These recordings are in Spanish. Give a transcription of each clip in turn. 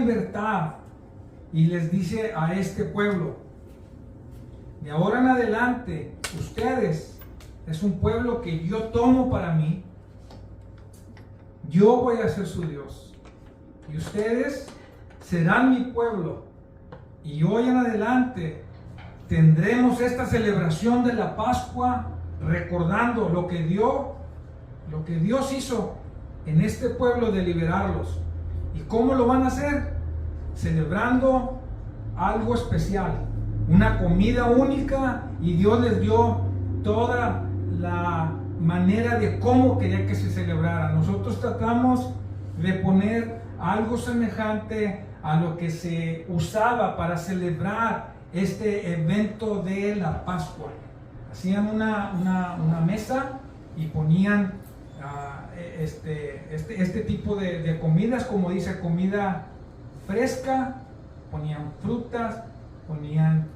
libertad y les dice a este pueblo: de ahora en adelante, ustedes es un pueblo que yo tomo para mí. Yo voy a ser su Dios y ustedes serán mi pueblo. Y hoy en adelante tendremos esta celebración de la Pascua, recordando lo que Dios hizo en este pueblo de liberarlos. ¿Y cómo lo van a hacer? Celebrando algo especial, una comida única, y Dios les dio toda la manera de cómo quería que se celebrara. Nosotros tratamos de poner algo semejante a lo que se usaba para celebrar este evento de la Pascua. Hacían una mesa y ponían este tipo de comidas, como dice, comida fresca, ponían frutas, ponían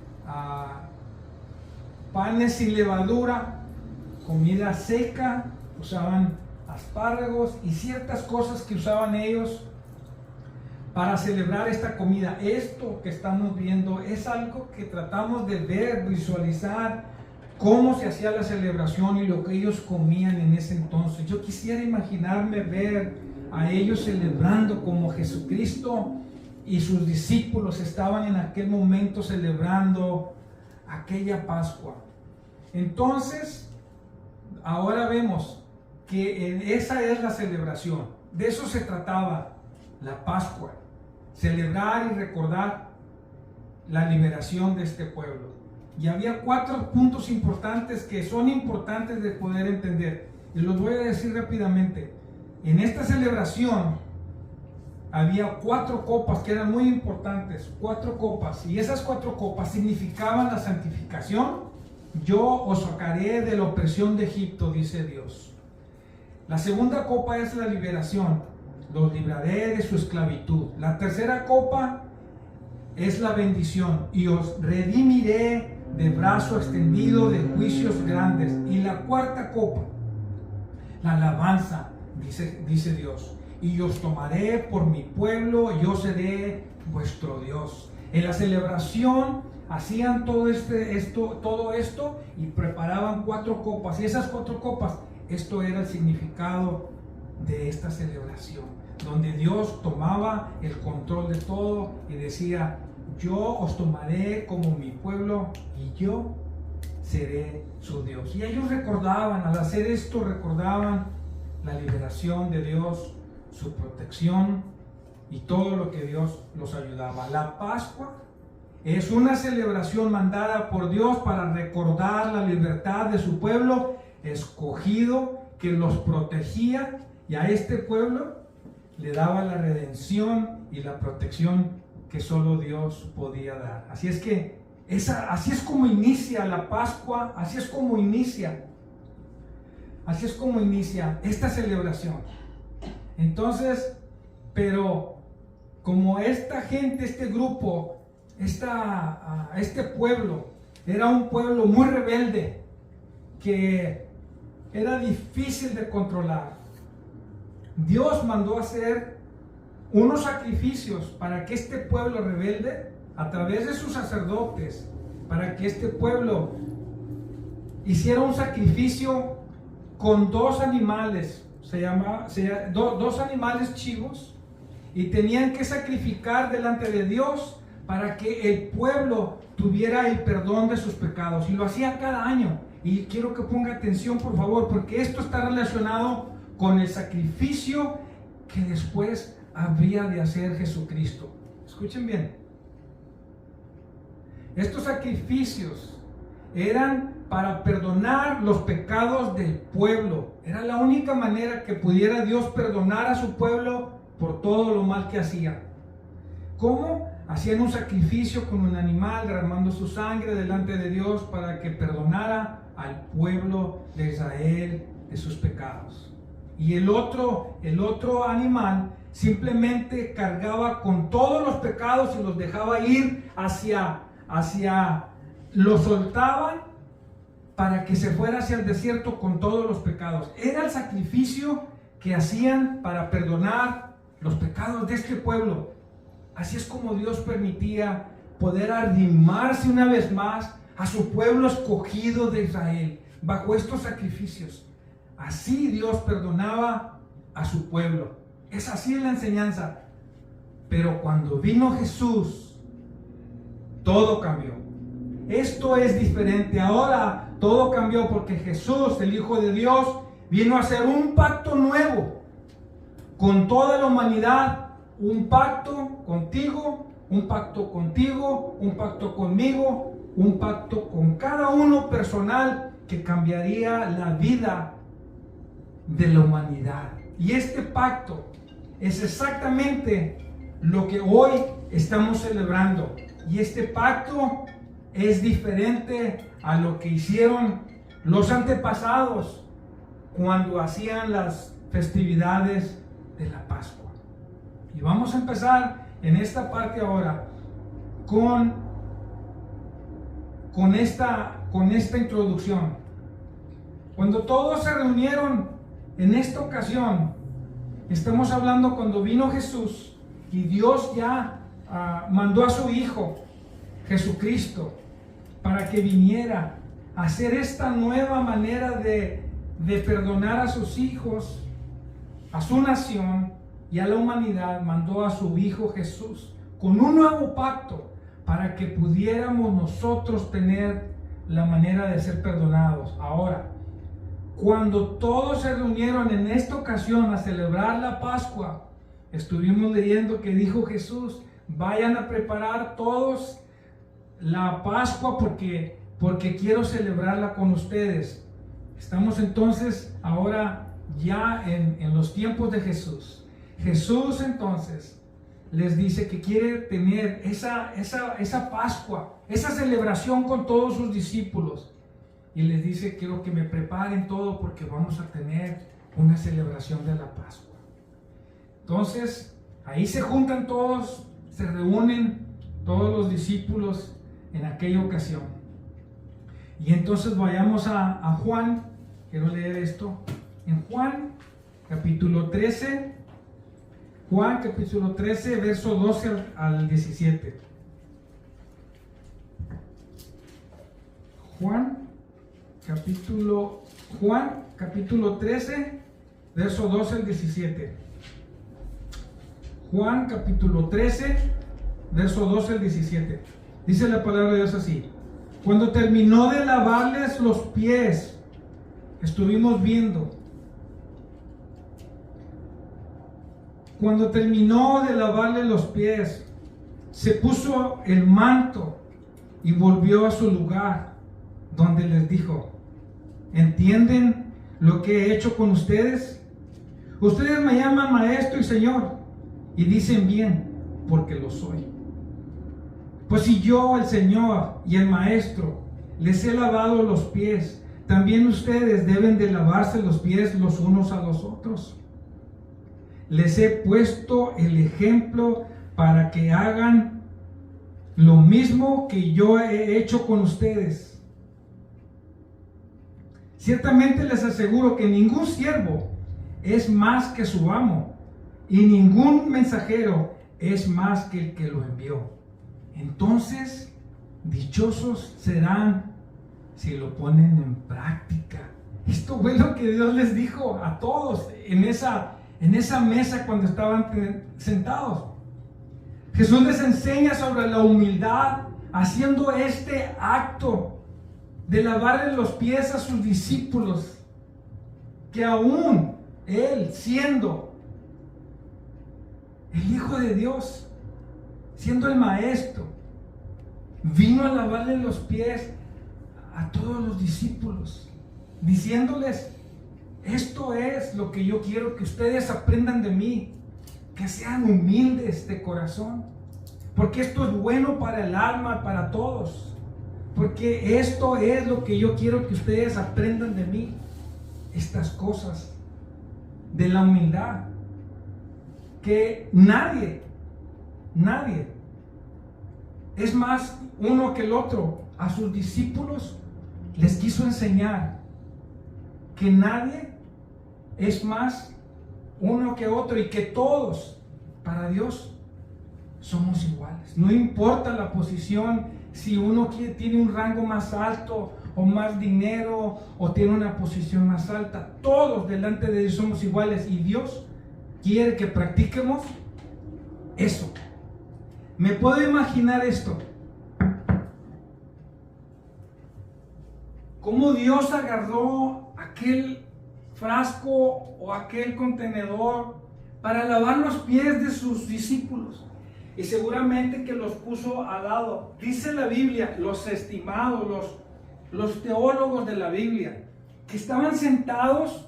panes sin levadura, comida seca, usaban espárragos y ciertas cosas que usaban ellos para celebrar esta comida. Esto que estamos viendo es algo que tratamos de ver, visualizar cómo se hacía la celebración y lo que ellos comían en ese entonces. Yo quisiera imaginarme ver a ellos celebrando como Jesucristo y sus discípulos estaban en aquel momento celebrando aquella Pascua. Entonces, ahora vemos que esa es la celebración. De eso se trataba la Pascua. Celebrar y recordar la liberación de este pueblo. Y había 4 puntos importantes que son importantes de poder entender. Y los voy a decir rápidamente. En esta celebración había 4 copas que eran muy importantes. 4 copas. Y esas 4 copas significaban la santificación. Yo os sacaré de la opresión de Egipto, dice Dios. La segunda copa es la liberación. Los libraré de su esclavitud. La tercera copa es la bendición. Y os redimiré de brazo extendido de juicios grandes. Y la cuarta copa, la alabanza, dice Dios. Y os tomaré por mi pueblo, yo seré vuestro Dios. En la celebración hacían todo esto y preparaban 4 copas. Y esas 4 copas, esto era el significado de esta celebración, donde Dios tomaba el control de todo y decía: yo os tomaré como mi pueblo y yo seré su Dios. Y ellos recordaban, al hacer esto, recordaban la liberación de Dios, su protección y todo lo que Dios los ayudaba. La Pascua es una celebración mandada por Dios para recordar la libertad de su pueblo escogido, que los protegía, y a este pueblo le daba la redención y la protección que solo Dios podía dar. Así es que así es como inicia la Pascua, así es como inicia esta celebración. Entonces, pero como esta gente, este grupo, este pueblo era un pueblo muy rebelde, que era difícil de controlar, Dios mandó hacer unos sacrificios para que este pueblo rebelde, a través de sus sacerdotes, para que este pueblo hiciera un sacrificio con 2 animales, dos animales chivos, y tenían que sacrificar delante de Dios para que el pueblo tuviera el perdón de sus pecados. Y lo hacía cada año. Y quiero que ponga atención, por favor, porque esto está relacionado con el sacrificio que después habría de hacer Jesucristo. Escuchen bien. Estos sacrificios eran para perdonar los pecados del pueblo. Era la única manera que pudiera Dios perdonar a su pueblo por todo lo mal que hacía. ¿Cómo? Hacían un sacrificio con un animal, derramando su sangre delante de Dios para que perdonara al pueblo de Israel de sus pecados. Y el otro animal simplemente cargaba con todos los pecados y los dejaba ir lo soltaban para que se fuera hacia el desierto con todos los pecados. Era el sacrificio que hacían para perdonar los pecados de este pueblo. Así es como Dios permitía poder arrimarse una vez más a su pueblo escogido de Israel, bajo estos sacrificios. Así Dios perdonaba a su pueblo. Es así la enseñanza. Pero cuando vino Jesús, todo cambió. Esto es diferente. Ahora todo cambió porque Jesús, el Hijo de Dios, vino a hacer un pacto nuevo con toda la humanidad. Un pacto contigo, un pacto contigo, un pacto conmigo, un pacto con cada uno personal que cambiaría la vida de la humanidad. Y este pacto es exactamente lo que hoy estamos celebrando. Y este pacto es diferente a lo que hicieron los antepasados cuando hacían las festividades de la Pascua. Y vamos a empezar en esta parte ahora con esta introducción. Cuando todos se reunieron en esta ocasión, estamos hablando cuando vino Jesús y Dios ya mandó a su Hijo Jesucristo para que viniera a hacer esta nueva manera de perdonar a sus hijos, a su nación y a la humanidad. Mandó a su Hijo Jesús con un nuevo pacto para que pudiéramos nosotros tener la manera de ser perdonados. Ahora, cuando todos se reunieron en esta ocasión a celebrar la Pascua, estuvimos leyendo que dijo Jesús: vayan a preparar todos la Pascua porque quiero celebrarla con ustedes. Estamos entonces ahora ya en los tiempos de Jesús. Jesús entonces les dice que quiere tener esa Pascua, esa celebración con todos sus discípulos. Y les dice: quiero que me preparen todo porque vamos a tener una celebración de la Pascua. Entonces, ahí se juntan todos, se reúnen todos los discípulos en aquella ocasión. Y entonces vayamos a Juan. Quiero leer esto. En Juan, capítulo 13. Juan, capítulo 13, verso 12 al 17. Juan, capítulo 13, verso 12 al 17. Juan, capítulo 13, verso 12 al 17. Dice la palabra de Dios así: cuando terminó de lavarles los pies, estuvimos viendo. Cuando terminó de lavarle los pies, se puso el manto y volvió a su lugar, donde les dijo: ¿entienden lo que he hecho con ustedes? Ustedes me llaman maestro y señor, y dicen bien, porque lo soy. Pues si yo, el Señor y el Maestro, les he lavado los pies, también ustedes deben de lavarse los pies los unos a los otros. Les he puesto el ejemplo para que hagan lo mismo que yo he hecho con ustedes. Ciertamente les aseguro que ningún siervo es más que su amo, y ningún mensajero es más que el que lo envió. Entonces, dichosos serán si lo ponen en práctica. Esto fue lo que Dios les dijo a todos en esa mesa cuando estaban sentados. Jesús les enseña sobre la humildad, haciendo este acto de lavarle los pies a sus discípulos, que aún Él, siendo el Hijo de Dios, siendo el Maestro, vino a lavarle los pies a todos los discípulos, diciéndoles: esto es lo que yo quiero que ustedes aprendan de mí, que sean humildes de corazón, porque esto es bueno para el alma, para todos, porque esto es lo que yo quiero que ustedes aprendan de mí, estas cosas de la humildad, que nadie es más uno que el otro. A sus discípulos les quiso enseñar que nadie es más uno que otro y que todos para Dios somos iguales. No importa la posición, si uno tiene un rango más alto o más dinero o tiene una posición más alta, todos delante de Dios somos iguales y Dios quiere que practiquemos eso. Me puedo imaginar esto, cómo Dios agarró aquel frasco o aquel contenedor para lavar los pies de sus discípulos. Y seguramente que los puso al lado. Dice la Biblia, los estimados, los teólogos de la Biblia, que estaban sentados,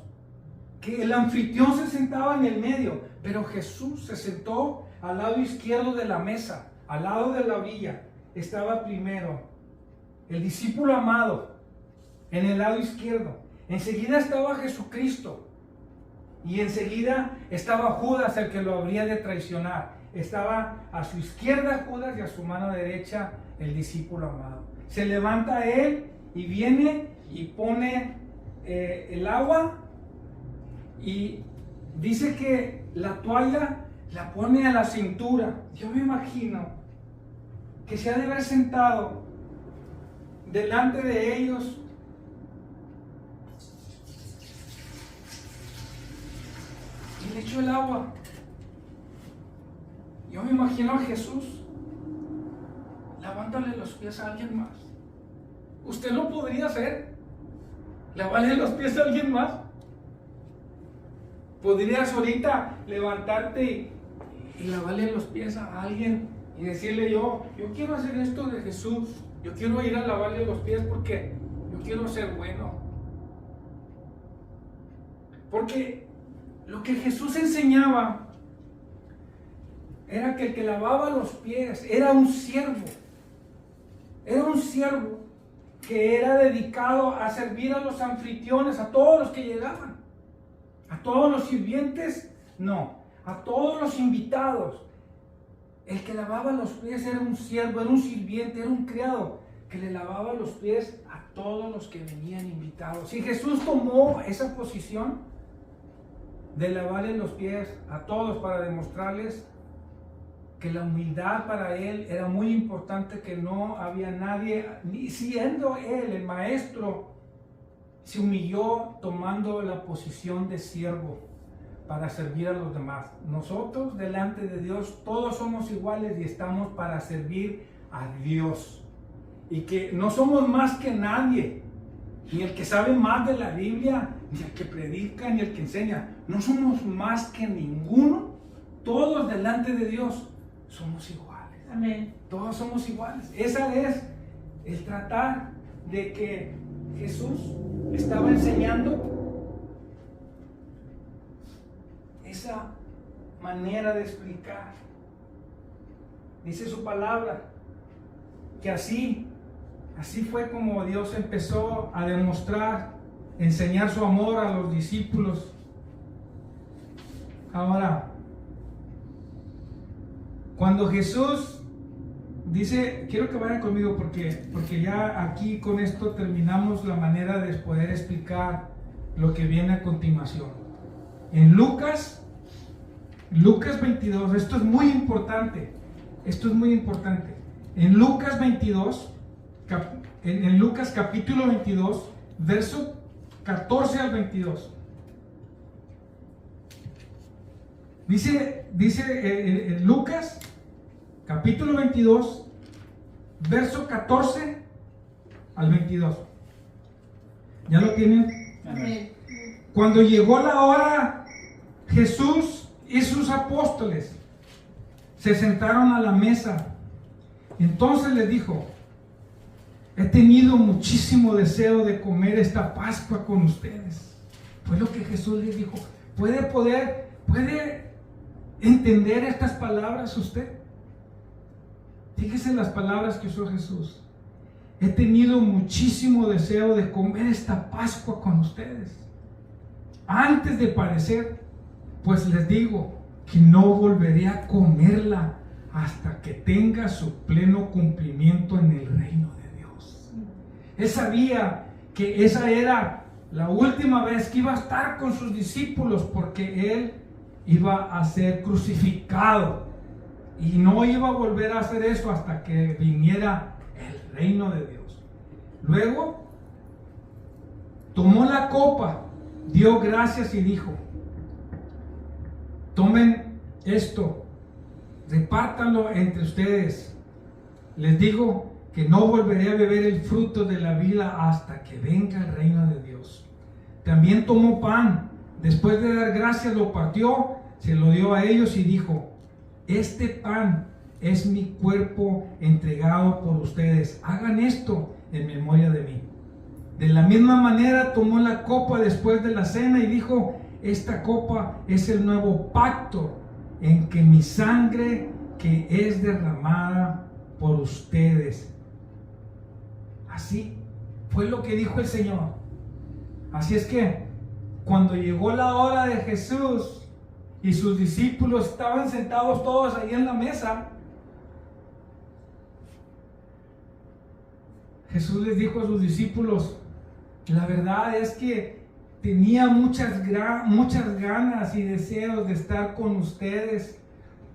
que el anfitrión se sentaba en el medio, pero Jesús se sentó al lado izquierdo de la mesa, al lado de la orilla. Estaba primero el discípulo amado en el lado izquierdo. Enseguida estaba Jesucristo. Y enseguida estaba Judas, el que lo habría de traicionar. Estaba a su izquierda Judas y a su mano derecha el discípulo amado. Se levanta él y viene y pone el agua, y dice que la toalla la pone a la cintura. Yo me imagino que se ha de haber sentado delante de ellos y le echó el agua. Yo me imagino a Jesús lavándole los pies a alguien más. ¿Usted lo podría hacer? ¿Lavarle los pies a alguien más? ¿Podrías ahorita levantarte y lavarle los pies a alguien y decirle yo quiero hacer esto de Jesús, yo quiero ir a lavarle los pies porque yo quiero ser bueno? Porque lo que Jesús enseñaba era que el que lavaba los pies era un siervo. Era un siervo que era dedicado a servir a los anfitriones, a todos los que llegaban. A todos los sirvientes, no. A todos los invitados. El que lavaba los pies era un siervo, era un sirviente, era un criado que le lavaba los pies a todos los que venían invitados. Y Jesús tomó esa posición de lavarle los pies a todos para demostrarles que la humildad para él era muy importante, que no había nadie, ni siendo él el maestro, se humilló tomando la posición de siervo para servir a los demás. Nosotros delante de Dios todos somos iguales y estamos para servir a Dios, y que no somos más que nadie, ni el que sabe más de la Biblia, ni el que predica, ni el que enseña. No somos más que ninguno. Todos delante de Dios somos iguales. Amén. Todos somos iguales. Esa es el tratar de que Jesús estaba enseñando, esa manera de explicar. Dice su palabra que así fue como Dios empezó a demostrar, enseñar su amor a los discípulos. Ahora, cuando Jesús dice, quiero que vayan conmigo porque ya aquí con esto terminamos la manera de poder explicar lo que viene a continuación. En Lucas 22, esto es muy importante. En Lucas 22, en Lucas capítulo 22, verso 14 al 22. Dice Lucas capítulo 22, verso 14 al 22. ¿Ya lo tienen? Amén. Cuando llegó la hora, Jesús y sus apóstoles se sentaron a la mesa. Entonces les dijo: he tenido muchísimo deseo de comer esta Pascua con ustedes. Fue lo que Jesús les dijo. ¿Puede entender estas palabras usted? Fíjese las palabras que usó Jesús. He tenido muchísimo deseo de comer esta Pascua con ustedes antes de padecer, pues les digo que no volveré a comerla hasta que tenga su pleno cumplimiento en el reino de Dios. Él sabía que esa era la última vez que iba a estar con sus discípulos, porque él iba a ser crucificado Y no iba a volver a hacer eso hasta que viniera el reino de Dios. Luego tomó la copa, dio gracias y dijo: tomen esto, repártanlo entre ustedes. Les digo que no volveré a beber el fruto de la vida hasta que venga el reino de Dios. También tomó pan, después de dar gracias lo partió, se lo dio a ellos y dijo: este pan es mi cuerpo entregado por ustedes. Hagan esto en memoria de mí. De la misma manera tomó la copa después de la cena y dijo: esta copa es el nuevo pacto en que mi sangre que es derramada por ustedes. Así fue lo que dijo el Señor. Así es que cuando llegó la hora de Jesús y sus discípulos estaban sentados todos ahí en la mesa, Jesús les dijo a sus discípulos: la verdad es que tenía muchas ganas y deseos de estar con ustedes,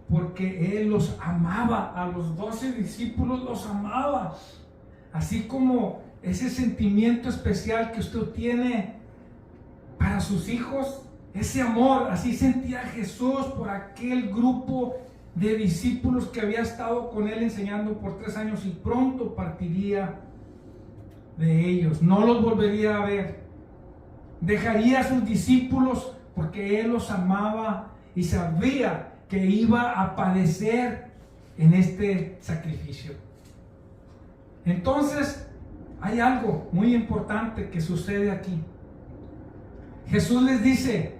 porque Él los amaba, a los 12 discípulos los amaba, así como ese sentimiento especial que usted tiene para sus hijos, ese amor, así sentía Jesús por aquel grupo de discípulos que había estado con Él enseñando por 3 años y pronto partiría de ellos, no los volvería a ver, dejaría a sus discípulos porque Él los amaba y sabía que iba a padecer en este sacrificio. Entonces hay algo muy importante que sucede aquí. Jesús les dice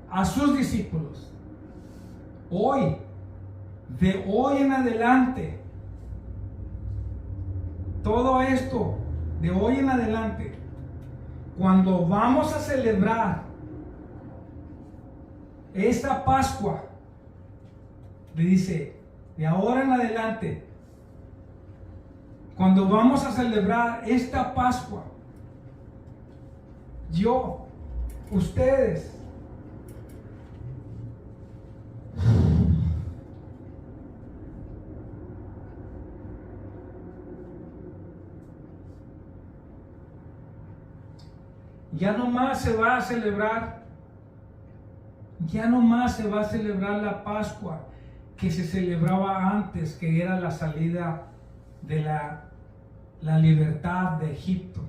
a sus discípulos: hoy, de hoy en adelante, todo esto de hoy en adelante, cuando vamos a celebrar esta Pascua, le dice, de ahora en adelante, cuando vamos a celebrar esta Pascua, yo, ustedes, ya no más se va a celebrar la Pascua que se celebraba antes, que era la salida de la libertad de Egipto.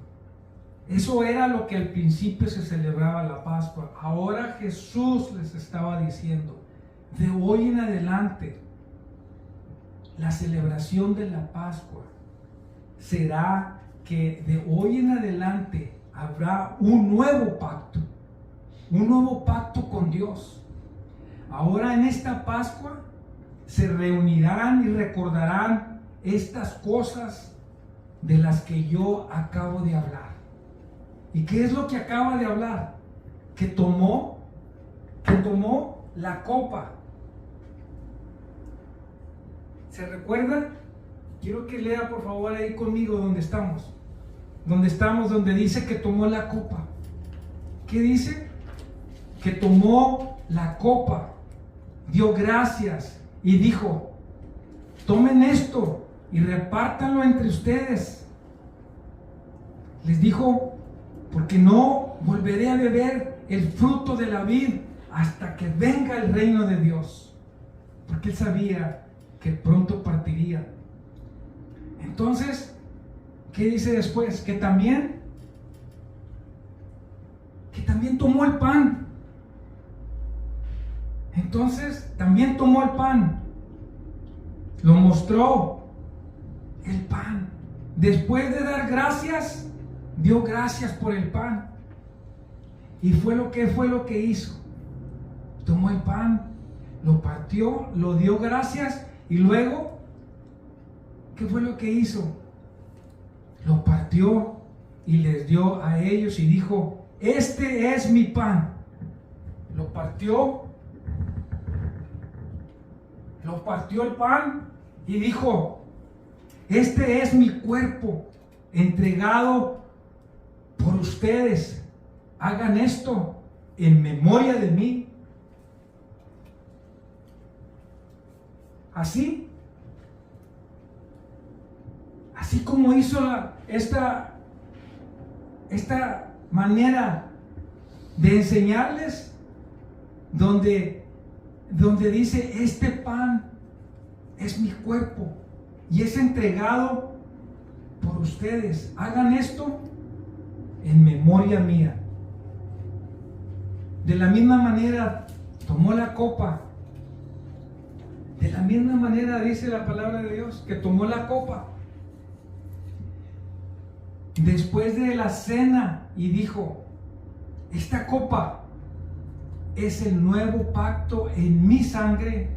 Eso era lo que al principio se celebraba la Pascua. Ahora Jesús les estaba diciendo: de hoy en adelante, la celebración de la Pascua será que de hoy en adelante habrá un nuevo pacto con Dios. Ahora en esta Pascua se reunirán y recordarán estas cosas de las que yo acabo de hablar. ¿Y qué es lo que acaba de hablar? Que tomó la copa. ¿Se recuerdan? Quiero que lea por favor ahí conmigo donde estamos, donde dice que tomó la copa. ¿Qué dice? Que tomó la copa, dio gracias y dijo: tomen esto y repártanlo entre ustedes. Les dijo: porque no volveré a beber el fruto de la vid hasta que venga el reino de Dios. Porque Él sabía que pronto partiría. Entonces, ¿qué dice después? Que también tomó el pan. Entonces, también tomó el pan. Lo mostró, el pan. Después de dar gracias, dio gracias por el pan. Y fue lo que hizo. Tomó el pan, lo partió, lo dio gracias y luego, ¿qué fue lo que hizo? Lo partió y les dio a ellos y dijo: este es mi pan. Lo partió el pan y dijo: este es mi cuerpo entregado por ustedes. Hagan esto en memoria de mí. así como hizo esta manera de enseñarles, donde dice, este pan es mi cuerpo y es entregado por ustedes. Hagan esto en memoria mía. De la misma manera tomó la copa. De la misma manera dice la palabra de Dios que tomó la copa después de la cena y dijo, esta copa es el nuevo pacto en mi sangre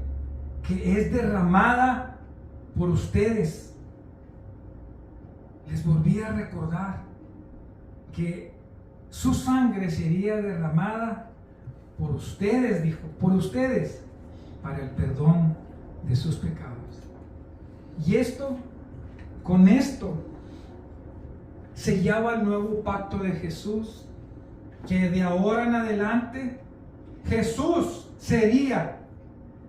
que es derramada por ustedes. Les volví a recordar que su sangre sería derramada por ustedes, dijo, por ustedes, para el perdón de sus pecados. Y con esto sellaba el nuevo pacto de Jesús, que de ahora en adelante Jesús sería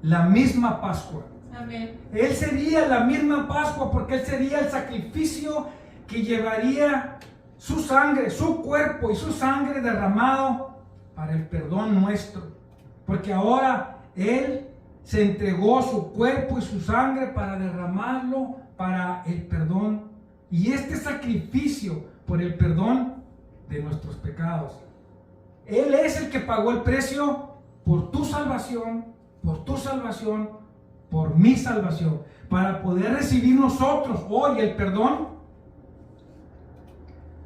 la misma Pascua. Amén. Él sería la misma Pascua porque Él sería el sacrificio que llevaría su sangre, su cuerpo y su sangre derramado para el perdón nuestro. Porque ahora Él se entregó su cuerpo y su sangre para derramarlo para el perdón. Y este sacrificio por el perdón de nuestros pecados. Él es el que pagó el precio por tu salvación, por mi salvación, para poder recibir nosotros hoy el perdón.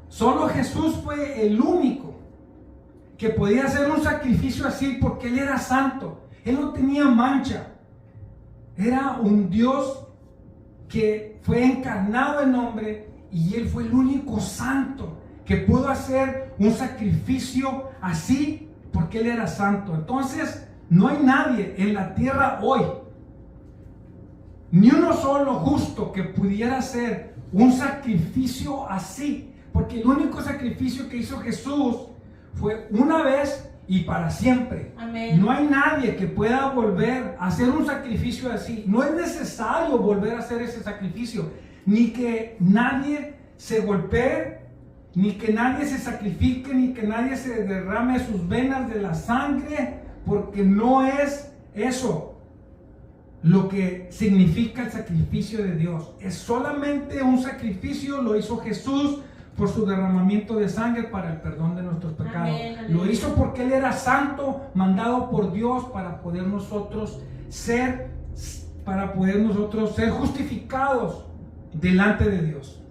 Solo Jesús fue el único que podía hacer un sacrificio así, porque Él era santo, Él no tenía mancha, era un Dios que fue encarnado en hombre, y Él fue el único santo que pudo hacer un sacrificio así, porque Él era santo. Entonces no hay nadie en la tierra hoy, ni uno solo justo, que pudiera hacer un sacrificio así, porque el único sacrificio que hizo Jesús fue una vez y para siempre. Amén. No hay nadie que pueda volver a hacer un sacrificio así. No es necesario volver a hacer ese sacrificio, ni que nadie se golpee, ni que nadie se sacrifique, ni que nadie se derrame sus venas de la sangre, porque no es eso lo que significa el sacrificio de Dios. Es solamente un sacrificio, lo hizo Jesús por su derramamiento de sangre para el perdón de nuestros pecados. Amén, amén. Lo hizo porque Él era santo, mandado por Dios para poder nosotros ser justificados delante de Dios.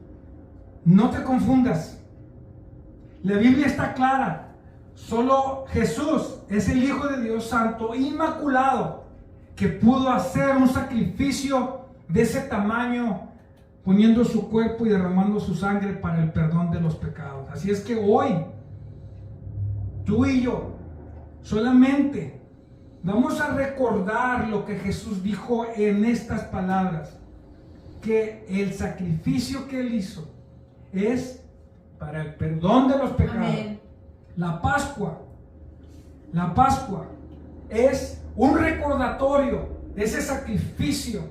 No te confundas. La Biblia está clara. Solo Jesús es el Hijo de Dios Santo, inmaculado, que pudo hacer un sacrificio de ese tamaño, poniendo su cuerpo y derramando su sangre para el perdón de los pecados. Así es que hoy, tú y yo, solamente vamos a recordar lo que Jesús dijo en estas palabras, que el sacrificio que Él hizo es para el perdón de los pecados. Amén. La Pascua es un recordatorio de ese sacrificio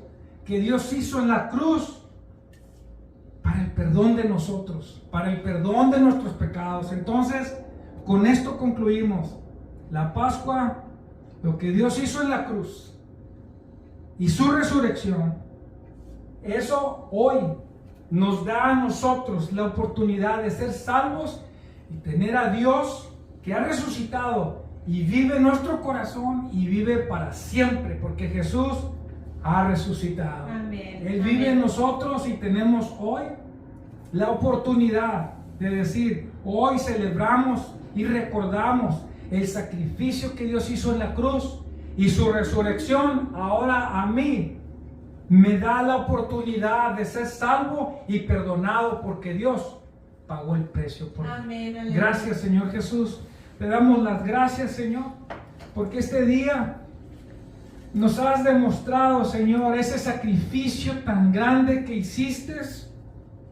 que Dios hizo en la cruz para el perdón de nosotros, para el perdón de nuestros pecados. Entonces, con esto concluimos. La Pascua, lo que Dios hizo en la cruz y su resurrección, eso hoy nos da a nosotros la oportunidad de ser salvos y tener a Dios que ha resucitado y vive en nuestro corazón y vive para siempre, porque Jesús ha resucitado. Amén. Él vive en nosotros y tenemos hoy la oportunidad de decir, hoy celebramos y recordamos el sacrificio que Dios hizo en la cruz y su resurrección. Ahora a mí me da la oportunidad de ser salvo y perdonado, porque Dios pagó el precio por mí. Amén. Amén. Gracias, Señor Jesús. Te damos las gracias, Señor, porque este día nos has demostrado, Señor, ese sacrificio tan grande que hiciste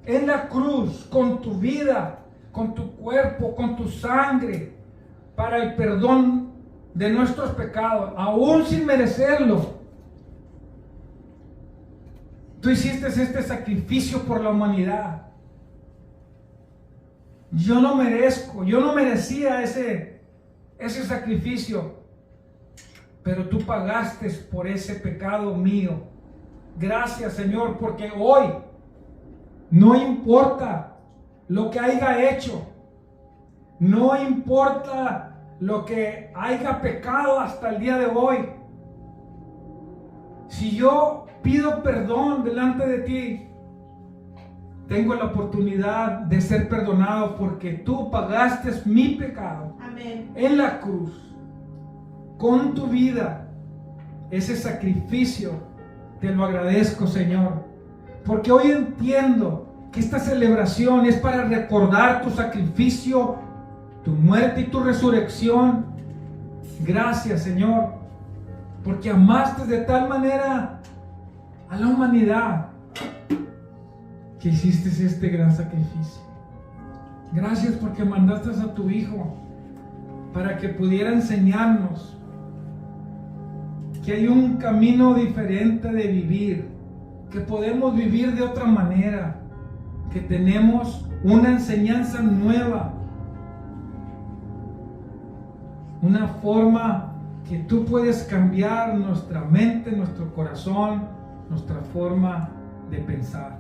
en la cruz, con tu vida, con tu cuerpo, con tu sangre, para el perdón de nuestros pecados, aún sin merecerlo. Tú hiciste este sacrificio por la humanidad. Yo no merecía ese sacrificio, pero tú pagaste por ese pecado mío. Gracias, Señor, porque hoy no importa lo que haya hecho, no importa lo que haya pecado hasta el día de hoy. Si yo pido perdón delante de ti, tengo la oportunidad de ser perdonado porque tú pagaste mi pecado. Amén. En la cruz, con tu vida. Ese sacrificio te lo agradezco, Señor, porque hoy entiendo que esta celebración es para recordar tu sacrificio, tu muerte y tu resurrección. Gracias, Señor, porque amaste de tal manera a la humanidad que hiciste este gran sacrificio. Gracias porque mandaste a tu Hijo para que pudiera enseñarnos que hay un camino diferente de vivir, que podemos vivir de otra manera, que tenemos una enseñanza nueva, una forma que tú puedes cambiar nuestra mente, nuestro corazón, nuestra forma de pensar.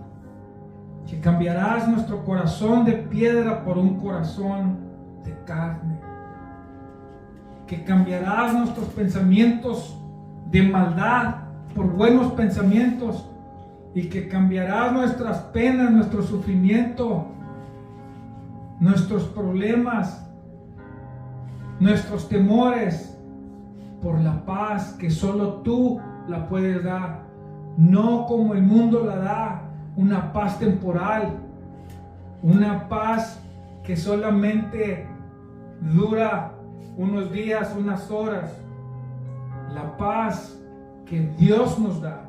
Que cambiarás nuestro corazón de piedra por un corazón de carne. Que cambiarás nuestros pensamientos de maldad por buenos pensamientos. Y que cambiarás nuestras penas, nuestro sufrimiento, nuestros problemas, nuestros temores por la paz que solo tú la puedes dar. No como el mundo la da, una paz temporal, una paz que solamente dura unos días, unas horas. La paz que Dios nos da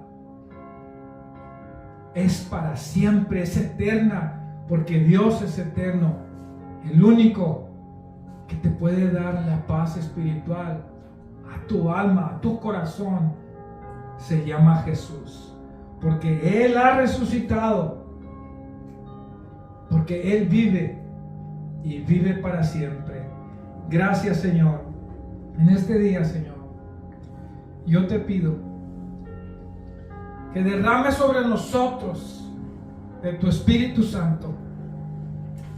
es para siempre, es eterna, porque Dios es eterno. El único que te puede dar la paz espiritual a tu alma, a tu corazón, se llama Jesús, porque Él ha resucitado, porque Él vive y vive para siempre. Gracias, Señor. En este día, Señor, yo te pido que derrames sobre nosotros de tu Espíritu Santo,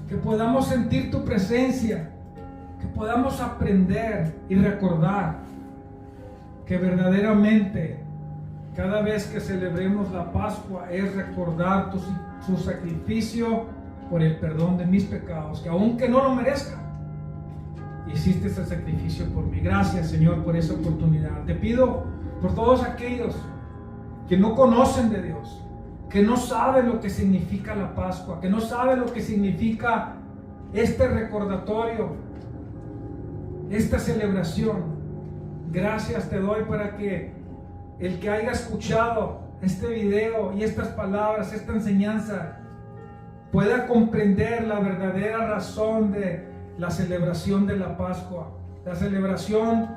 que podamos sentir tu presencia, que podamos aprender y recordar que verdaderamente cada vez que celebremos la Pascua es recordar tu sacrificio por el perdón de mis pecados, que aunque no lo merezca, hiciste ese sacrificio por mí. Gracias, Señor, por esa oportunidad. Te pido por todos aquellos que no conocen de Dios, que no saben lo que significa la Pascua, que no saben lo que significa este recordatorio, esta celebración. Gracias te doy para que el que haya escuchado este video y estas palabras, esta enseñanza, pueda comprender la verdadera razón de la celebración de la Pascua, la celebración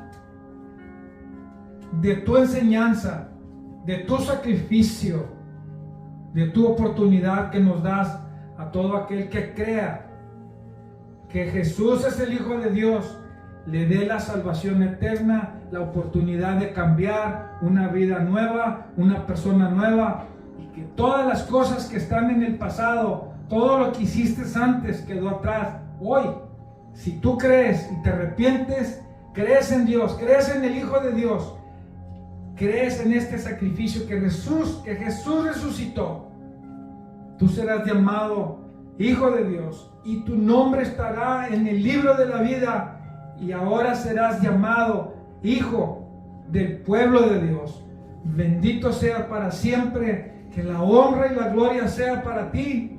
de tu enseñanza, de tu sacrificio, de tu oportunidad que nos das a todo aquel que crea que Jesús es el Hijo de Dios, le dé la salvación eterna, la oportunidad de cambiar una vida nueva, una persona nueva, y que todas las cosas que están en el pasado, todo lo que hiciste antes quedó atrás. Hoy, si tú crees y te arrepientes, crees en Dios, crees en el Hijo de Dios, crees en este sacrificio que Jesús resucitó, tú serás llamado Hijo de Dios y tu nombre estará en el libro de la vida, y ahora serás llamado Hijo del pueblo de Dios. Bendito sea para siempre, que la honra y la gloria sea para ti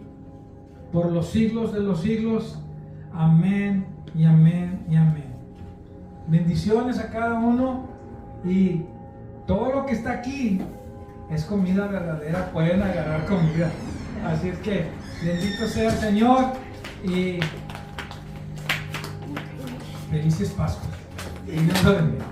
por los siglos de los siglos. Amén y amén y amén. Bendiciones a cada uno, y todo lo que está aquí es comida verdadera, pueden agarrar comida. Así es que bendito sea el Señor y felices Pascuas. Y Dios lo bendiga.